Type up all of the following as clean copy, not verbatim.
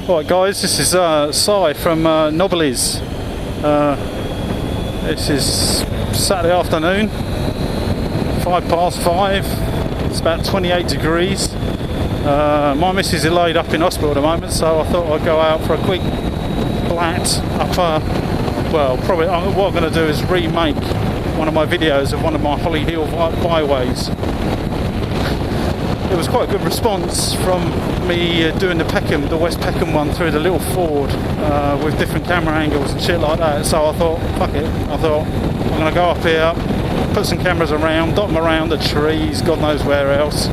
Alright guys, this is Si from Nobblies. This is Saturday afternoon, 5:05. It's about 28 degrees. My missus is laid up in hospital at the moment, so I thought I'd go out for a quick blat up. Well, probably what I'm going to do is remake one of my videos of one of my Holly Hill byways. There was quite a good response from me doing the West Peckham one through the little ford with different camera angles and shit like that. So I thought, fuck it. I thought I'm going to go up here, put some cameras around, dot them around the trees, God knows where else,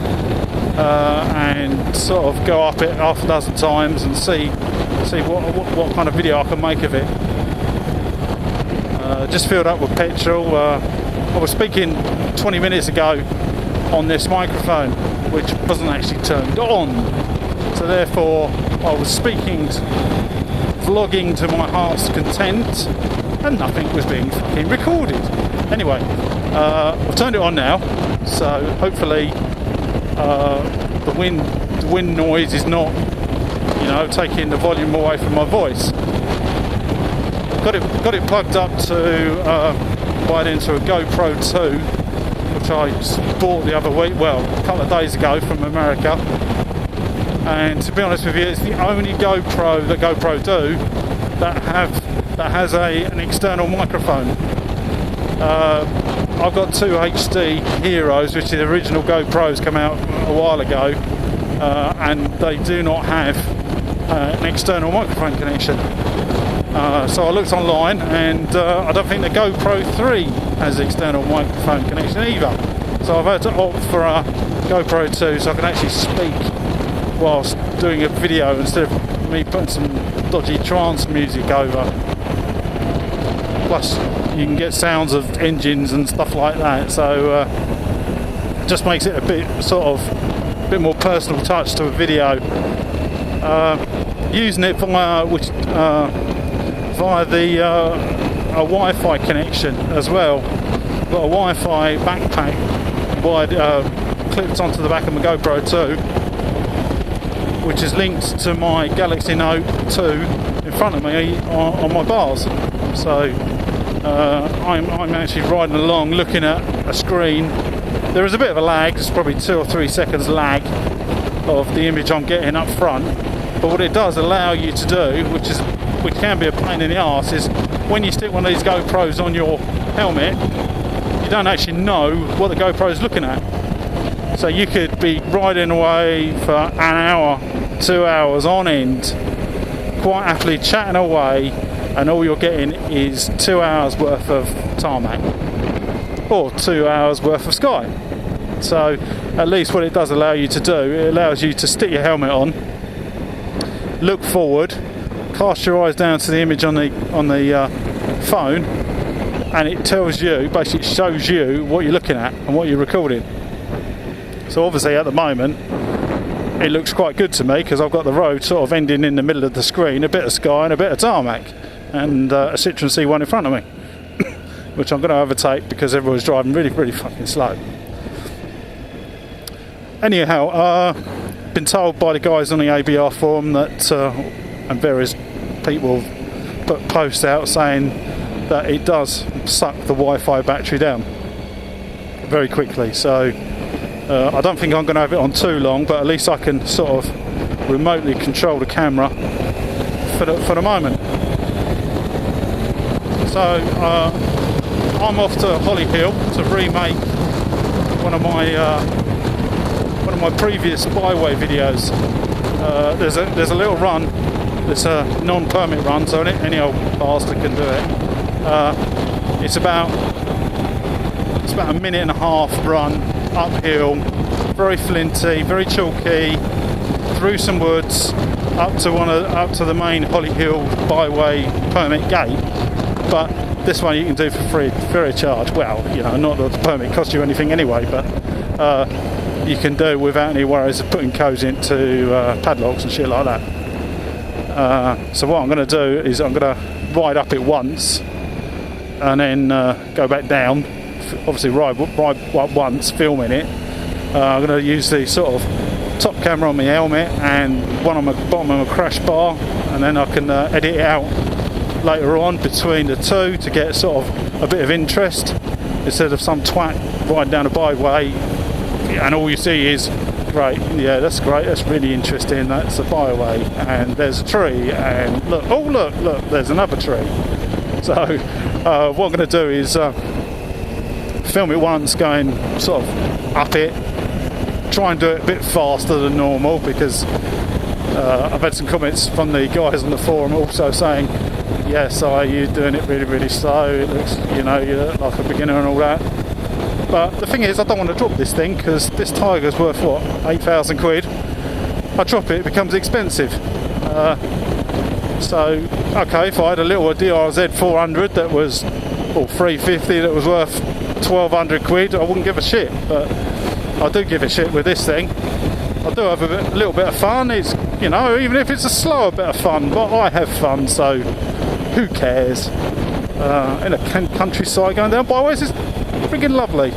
and sort of go up it half a dozen times and see what kind of video I can make of it. Just filled up with petrol. I was speaking 20 minutes ago on this microphone, which wasn't actually turned on, so therefore I was vlogging to my heart's content, and nothing was being fucking recorded. Anyway, I've turned it on now, so hopefully the wind noise is not, taking the volume away from my voice. Got it plugged up to wired into a GoPro 2, which I bought the other week, well, a couple of days ago from America. And to be honest with you, it's the only GoPro that GoPro do that has an external microphone. I've got two HD Heroes, which the original GoPros come out a while ago, and they do not have an external microphone connection. So I looked online, and I don't think the GoPro 3 has external microphone connection either. So I've had to opt for a GoPro 2 so I can actually speak whilst doing a video instead of me putting some dodgy trance music over. Plus you can get sounds of engines and stuff like that, so it just makes it a bit more personal touch to a video. Using it via the a Wi-Fi connection as well. Got a Wi-Fi backpack clipped onto the back of my GoPro 2, which is linked to my Galaxy Note 2 in front of me on my bars. So I'm actually riding along looking at a screen. There is a bit of a lag, it's probably 2 or 3 seconds lag of the image I'm getting up front, but what it does allow you to do, which can be a pain in the arse, is when you stick one of these GoPros on your helmet, you don't actually know what the GoPro is looking at. So you could be riding away for an hour, 2 hours on end, quite happily chatting away, and all you're getting is 2 hours worth of tarmac or 2 hours worth of sky. So at least what it does allow you to do, it allows you to stick your helmet on, look forward, cast your eyes down to the image on the phone, and it tells you, basically shows you what you're looking at and what you're recording. So obviously at the moment it looks quite good to me, because I've got the road sort of ending in the middle of the screen, a bit of sky and a bit of tarmac, and a Citroen C1 in front of me, which I'm going to overtake because everyone's driving really, really fucking slow. Anyhow, been told by the guys on the ABR forum that, and various people put posts out saying that it does suck the Wi-Fi battery down very quickly. So I don't think I'm going to have it on too long, but at least I can sort of remotely control the camera for the moment. So I'm off to Holly Hill to remake one of my previous byway videos. There's a little run. It's a non-permit run, so any old bastard can do it. It's about a minute and a half run uphill, very flinty, very chalky, through some woods, up to the main Holly Hill byway permit gate. But this one you can do for free of charge. Well, not that the permit costs you anything anyway, but you can do without any worries of putting codes into padlocks and shit like that. So what I'm going to do is I'm going to ride up it once and then go back down. Obviously ride once, filming it. I'm going to use the sort of top camera on my helmet and one on the bottom of my crash bar, and then I can edit it out later on between the two to get sort of a bit of interest, instead of some twat riding down a byway and all you see is, great, yeah, that's great, that's really interesting, that's a byway, and there's a tree, and look, oh look, there's another tree. So what I'm going to do is film it once going sort of up it, try and do it a bit faster than normal, because I've had some comments from the guys on the forum also saying, yes, you're doing it really, really slow, it looks, you look like a beginner and all that. But the thing is, I don't want to drop this thing, because this Tiger's worth, what, 8,000 quid. I drop it, it becomes expensive. So, okay, if I had a little DRZ 400 that was, or 350 that was worth 1,200 quid, I wouldn't give a shit. But I do give a shit with this thing. I do have a little bit of fun. It's, even if it's a slower bit of fun, but I have fun, so who cares? In a countryside going down byways is friggin' lovely.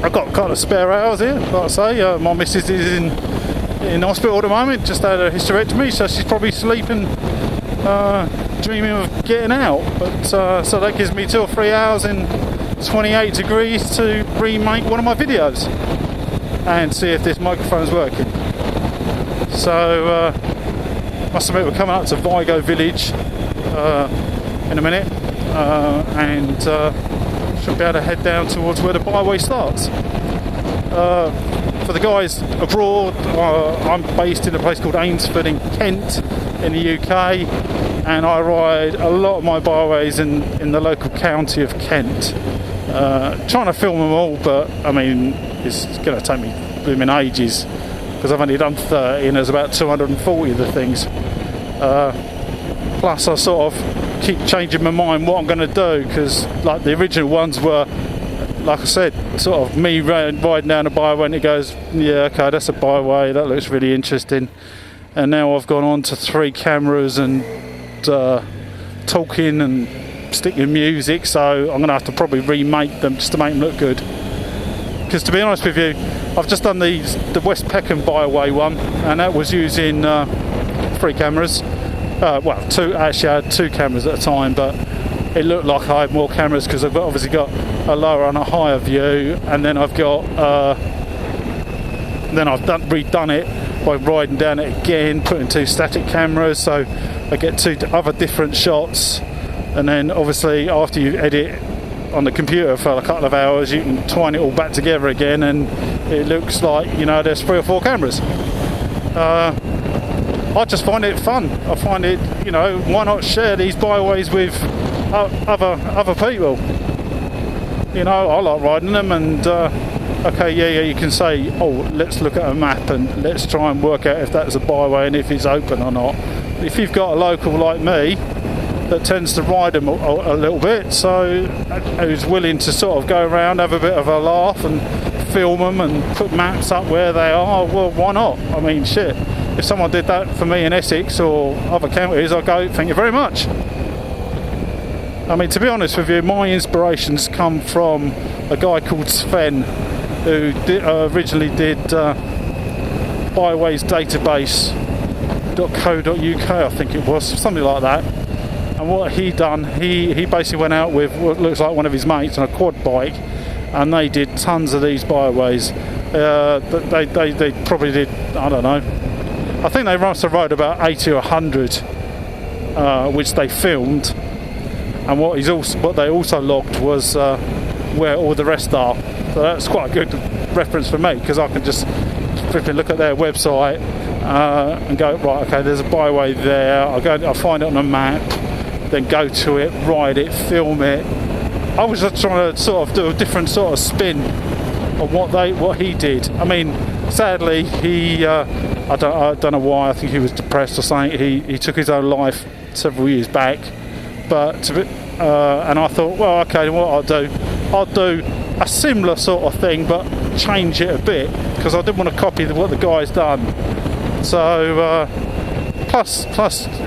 I've got kind of spare hours here, like I say. My missus is in hospital at the moment, just had a hysterectomy, so she's probably sleeping, dreaming of getting out. But so that gives me 2 or 3 hours in 28 degrees to remake one of my videos and see if this microphone's working. So must admit, we're coming up to Vigo village in a minute, and should be able to head down towards where the byway starts. For the guys abroad, I'm based in a place called Ainsford in Kent in the UK, and I ride a lot of my byways in the local county of Kent. Trying to film them all, but I mean it's going to take me blooming ages, because I've only done 30 and there's about 240 of the things. Plus I sort of keep changing my mind what I'm going to do, because like the original ones were, like I said, sort of me riding down a byway and it goes, yeah, okay, that's a byway, that looks really interesting. And now I've gone on to 3 cameras and talking and sticking music, so I'm going to have to probably remake them just to make them look good. Because to be honest with you, I've just done the West Peckham byway one, and that was using 3 cameras. Well, 2, actually I had 2 cameras at a time, but it looked like I had more cameras because I've obviously got a lower and a higher view, and then I've got redone it by riding down it again, putting 2 static cameras, so I get 2 other different shots. And then obviously after you edit on the computer for a couple of hours, you can twine it all back together again, and it looks like there's 3 or 4 cameras. I just find it fun. I find it, why not share these byways with other people? I like riding them, and okay, yeah, you can say, oh, let's look at a map and let's try and work out if that's a byway and if it's open or not. If you've got a local like me that tends to ride them a little bit, so who's willing to sort of go around, have a bit of a laugh and film them and put maps up where they are, well, why not? I mean, shit. If someone did that for me in Essex or other counties, I'd go, thank you very much. I mean, to be honest with you, my inspirations come from a guy called Sven, who originally did byways database.co.uk, I think it was, something like that. And what he done, he basically went out with what looks like one of his mates on a quad bike, and they did tons of these byways. They probably did, I don't know, I think they must have rode about 80 or 100, which they filmed. And what they also logged was where all the rest are. So that's quite a good reference for me, because I can just flipping look at their website and go, right, okay, there's a byway there. I find it on a map, then go to it, ride it, film it. I was just trying to sort of do a different sort of spin on what he did. I mean, sadly, he I don't know why. I think he was depressed or something. He took his own life several years back. But and I thought, well, okay, what I'll do a similar sort of thing, but change it a bit, because I didn't want to copy what the guy's done. So plus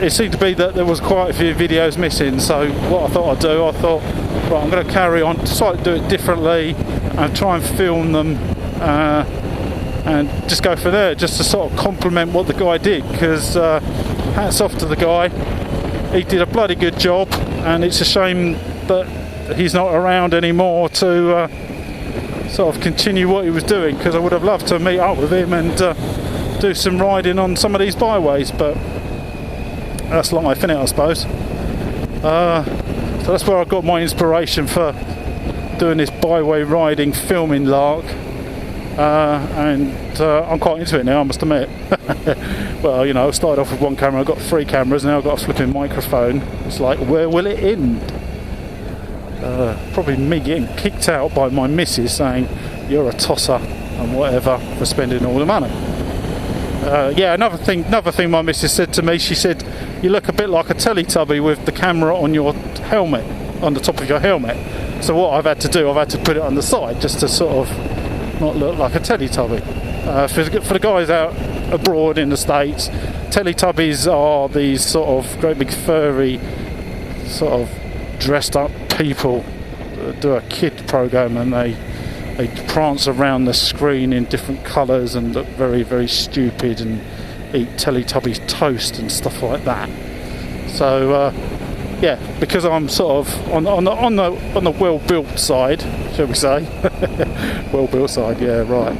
it seemed to be that there was quite a few videos missing. So what I thought I'd do, right, I'm going to carry on, decide to do it differently and try and film them and just go for there, just to sort of compliment what the guy did, because hats off to the guy. He did a bloody good job, and it's a shame that he's not around anymore to sort of continue what he was doing, because I would have loved to meet up with him and do some riding on some of these byways, but that's life, innit, I suppose. So that's where I got my inspiration for doing this byway riding filming lark, and I'm quite into it now, I must admit. Well, you know, I started off with one camera, I've got 3 cameras, now I've got a flipping microphone. It's like, where will it end? Probably me getting kicked out by my missus saying you're a tosser and whatever for spending all the money. Yeah, another thing my missus said to me, she said, you look a bit like a Teletubby with the camera on your helmet, on the top of your helmet. So what I've had to do, I've had to put it on the side just to sort of not look like a Teletubby. For the guys out abroad in the States, Teletubbies are these sort of great big furry sort of dressed up people that do a kid program, and they prance around the screen in different colours and look very, very stupid and eat Teletubbies toast and stuff like that. So yeah, because I'm sort of on the well-built side, shall we say? Well-built side, yeah, right.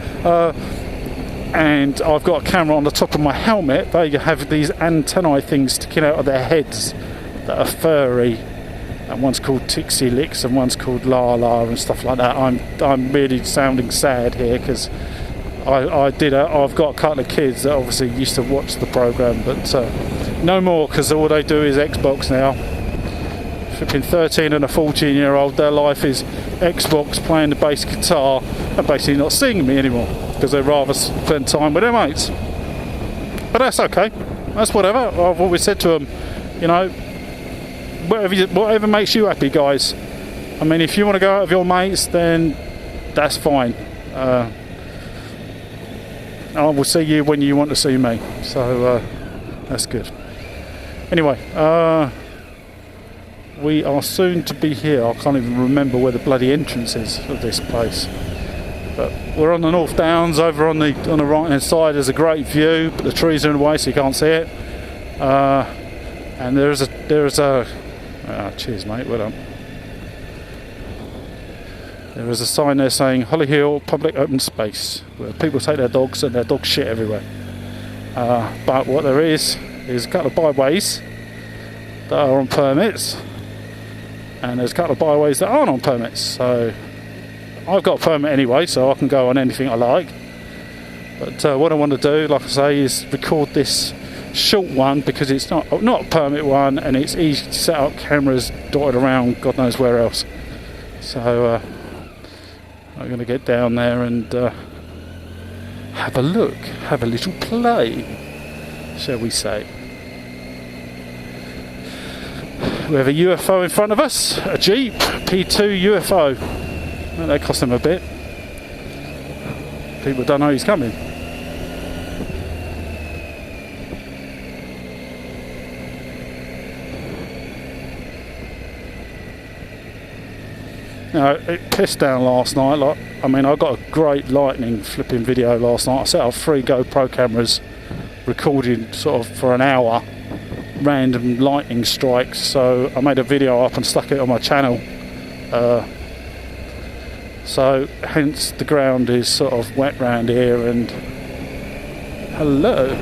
And I've got a camera on the top of my helmet. They have these antennae things sticking out of their heads that are furry, and one's called Tixie Licks and one's called Lala and stuff like that. I'm really sounding sad here, because I've got a couple of kids that obviously used to watch the program, but no more, because all they do is Xbox now. Flipping 13 and a 14-year-old, their life is Xbox, playing the bass guitar, and basically not seeing me anymore, because they'd rather spend time with their mates. But that's okay, that's whatever. I've always said to them, you know, whatever makes you happy, guys. I mean, if you want to go out with your mates, then that's fine. I will see you when you want to see me, so that's good. Anyway, we are soon to be here. I can't even remember where the bloody entrance is of this place, but we're on the North Downs. Over on the right hand side there's a great view, but the trees are in the way so you can't see it. And there's a cheers mate, well done. There is a sign there saying Holly Hill Public Open Space, where people take their dogs and their dogs shit everywhere. But what there is a couple of byways that are on permits, and there's a couple of byways that aren't on permits. So I've got a permit anyway, so I can go on anything I like. But what I want to do, like I say, is record this short one, because it's not a permit one, and it's easy to set up cameras dotted around God knows where else. So I'm going to get down there and have a look, have a little play, shall we say. We have a UFO in front of us, a Jeep P2 UFO. Well, that cost them a bit. People don't know he's coming. Now, it pissed down last night. Like, I mean, I got a great lightning flipping video last night. I set up 3 GoPro cameras, recording sort of for an hour, random lightning strikes. So I made a video up and stuck it on my channel. So hence the ground is sort of wet round here, and hello.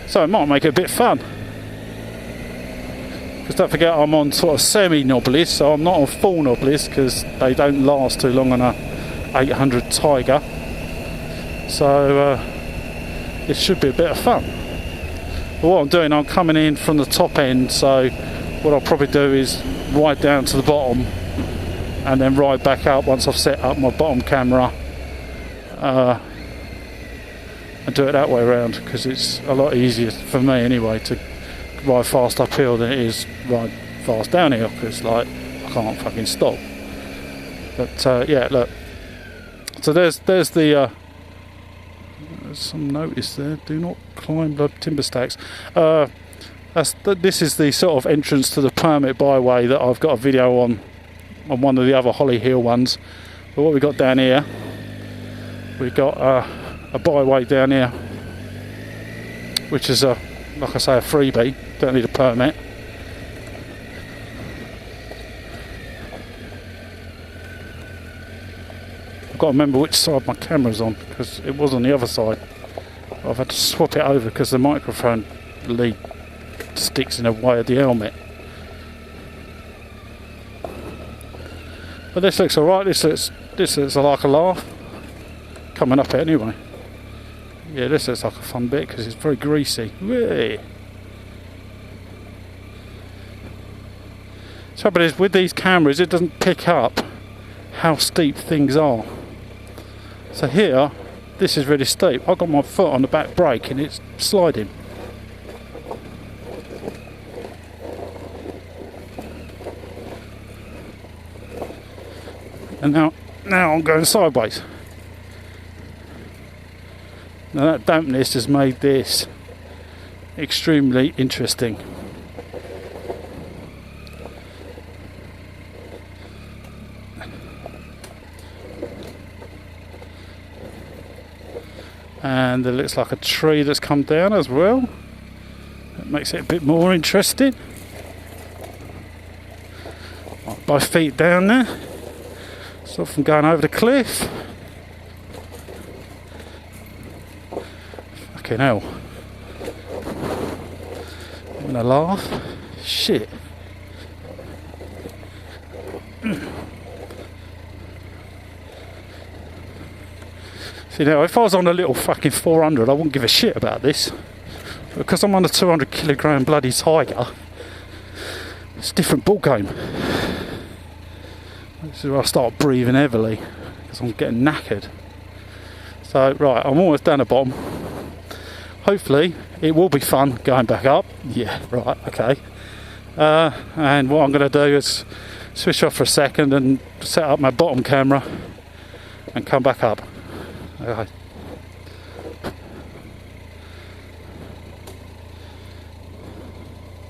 So it might make it a bit fun. Because don't forget, I'm on sort of semi-knoblies, so I'm not on full knoblies, because they don't last too long on a 800 Tiger. So it should be a bit of fun. But what I'm doing, I'm coming in from the top end, so what I'll probably do is ride down to the bottom and then ride back up once I've set up my bottom camera, and do it that way around, because it's a lot easier for me anyway to ride fast uphill than it is ride fast downhill, because like I can't fucking stop. But yeah, look, so there's the there's some notice there, do not climb the timber stacks. This is the sort of entrance to the permit byway that I've got a video on one of the other Holly Hill ones. But what we got down here, we've got a byway down here, which is a, like I say, a freebie. Don't need a permit. I've got to remember which side my camera's on, because it was on the other side. I've had to swap it over because the microphone lead sticks in the way of the helmet. But this looks alright. This looks like a laugh. Coming up it anyway. Yeah, this looks like a fun bit because it's very greasy. Whee! Trouble is, with these cameras, it doesn't pick up how steep things are. So here, this is really steep. I've got my foot on the back brake and it's sliding. And now I'm going sideways. Now that dampness has made this extremely interesting. And there looks like a tree that's come down as well. That makes it a bit more interesting. Both feet down there. Stop from going over the cliff. Fucking hell. I'm gonna laugh. Shit. See now, if I was on a little fucking 400, I wouldn't give a shit about this. But because I'm on a 200 kilogram bloody tiger, it's a different ball game. This is where I start breathing heavily because I'm getting knackered. So right, I'm almost down the bottom. Hopefully it will be fun going back up. Yeah, right, okay. And what I'm going to do is switch off for a second and set up my bottom camera and come back up. Okay.